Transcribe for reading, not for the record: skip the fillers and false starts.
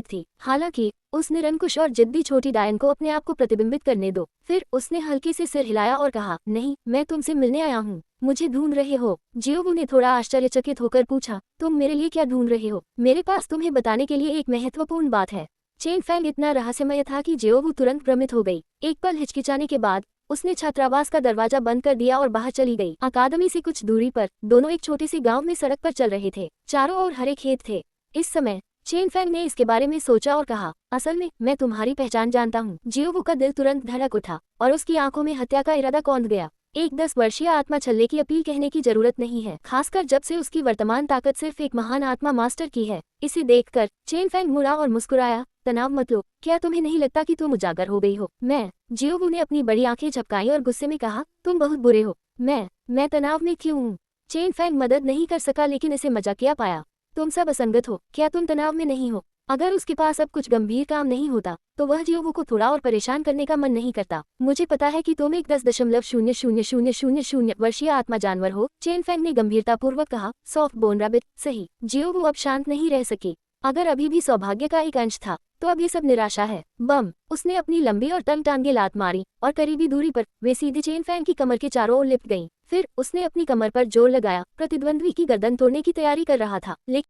थी। हालांकि उस निरंकुश और जिद्दी छोटी डायन को अपने आप को प्रतिबिंबित करने दो। फिर उसने हल्के से सिर हिलाया और कहा, नहीं, मैं तुमसे मिलने आया हूँ। मुझे ढूंढ रहे हो? जियोवू ने थोड़ा आश्चर्यचकित होकर पूछा, तुम मेरे लिए क्या ढूंढ रहे हो? मेरे पास तुम्हें बताने के लिए एक महत्वपूर्ण बात है। चेन फैंग इतना रहस्यमय था कि जियोवू तुरंत भ्रमित हो गई। एक पल हिचकिचाने के बाद उसने छात्रावास का दरवाजा बंद कर दिया और बाहर चली गई। अकादमी से कुछ दूरी पर दोनों एक छोटी सी गांव में सड़क पर चल रहे थे। चारों ओर हरे खेत थे। इस समय चेन फैंग ने इसके बारे में सोचा और कहा, असल में मैं तुम्हारी पहचान जानता हूँ। जियोवू का दिल तुरंत धड़क उठा और उसकी आंखों में हत्या का इरादा कौंध गया। एक 10 वर्षीय आत्मा छल्ले की अपील कहने की जरूरत नहीं है, खासकर जब से उसकी वर्तमान ताकत सिर्फ एक महान आत्मा मास्टर की है। इसे देखकर चेन फैंग मुड़ा और मुस्कुराया, तनाव मत लो, क्या तुम्हें नहीं लगता कि तुम उजागर हो गई हो? मैं जियोवू ने अपनी बड़ी आंखें झपकाई और गुस्से में कहा, तुम बहुत बुरे हो। मैं तनाव में क्यों हूँ? चेन फैंग मदद नहीं कर सका लेकिन इसे मजाकिया पाया। तुम सब असंगत हो, क्या तुम तनाव में नहीं हो? अगर उसके पास अब कुछ गंभीर काम नहीं होता तो वह जियोवू को थोड़ा और परेशान करने का मन नहीं करता। मुझे पता है कि तुम एक 10,000000 वर्षीय आत्मा जानवर हो, चेन फैंग ने गंभीरतापूर्वक कहा, सॉफ्ट बोन रैबिट। सही। जियोवू अब शांत नहीं रह सकी। अगर अभी भी सौभाग्य का एक अंश था तो अब ये सब निराशा है। बम। उसने अपनी लंबी और तंग टांगे लात मारी और करीबी दूरी पर वे सीधे चेन फैंग की कमर के चारों ओर लिपट गईं। फिर उसने अपनी कमर पर जोर लगाया, प्रतिद्वंद्वी की गर्दन तोड़ने की तैयारी कर रहा था, लेकिन